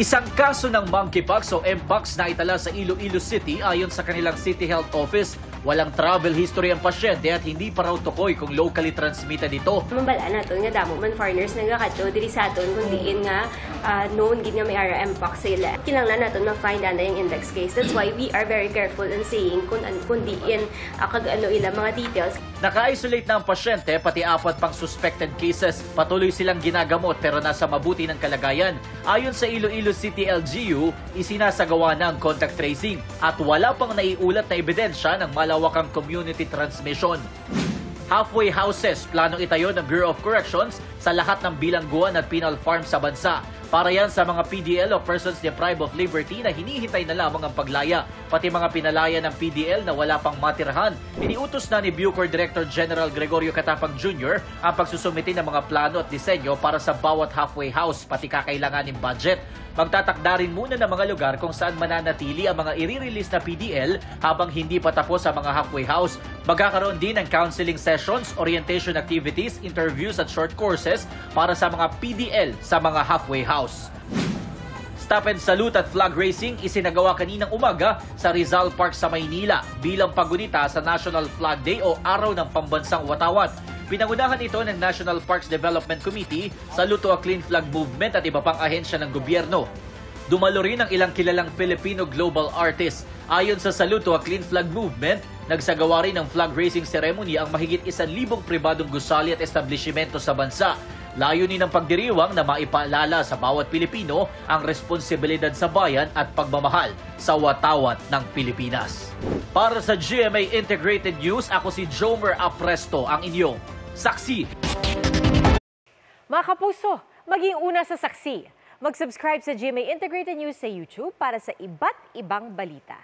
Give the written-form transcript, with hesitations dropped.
Isang kaso ng monkeypox o mpox na itala sa Iloilo City ayon sa kanilang City Health Office. Walang travel history ang pasyente at hindi pa raw tukoy kung locally transmitted ito. Mambala naton nga damo man foreigners nagakadto diri sa aton kun diin nga known gid nga may mpox sila. Kinahanglan naton ma-find ana yung index case. That's why we are very careful in saying kun diin kag ano ila mga details. Naka-isolate na ang pasyente pati 4 pang suspected cases. Patuloy silang ginagamot pero nasa mabuti ng kalagayan. Ayon sa Iloilo City LGU, isinasagawa na ang contact tracing at wala pang naiulat na ebidensya ng malawakang community transmission. Halfway houses planong itayo ng Bureau of Corrections sa lahat ng bilangguan at penal farms sa bansa. Para yan sa mga PDL o persons deprived of liberty na hinihintay na lamang ang paglaya. Pati mga pinalaya ng PDL na wala pang matirahan. Iniutos na ni Bucor Director General Gregorio Catapang Jr. ang pagsusumiti ng mga plano at disenyo para sa bawat halfway house, pati kakailanganing budget. Magtatakda rin muna ng mga lugar kung saan mananatili ang mga i-release na PDL habang hindi pa tapos ang mga halfway house. Magkakaroon din ng counseling sessions, orientation activities, interviews at short courses para sa mga PDL sa mga halfway house. Stop and salute at flag racing isinagawa kaninang umaga sa Rizal Park sa Maynila bilang paggunita sa National Flag Day o Araw ng Pambansang Watawat. Pinangunahan ito ng National Parks Development Committee, Salute to a Clean Flag Movement at iba pang ahensya ng gobyerno. Dumalo rin ang ilang kilalang Filipino global artists. Ayon sa Salute to a Clean Flag Movement, nagsagawa rin ng flag raising ceremony ang mahigit 1,000 pribadong gusali at establishmento sa bansa. Layunin ng pagdiriwang na maipaalala sa bawat Pilipino ang responsibilidad sa bayan at pagmamahal sa watawat ng Pilipinas. Para sa GMA Integrated News, ako si Jomer Apresto, ang inyong saksi. Mga kapuso, maging una sa saksi. Mag-subscribe sa GMA Integrated News sa YouTube para sa iba't ibang balita.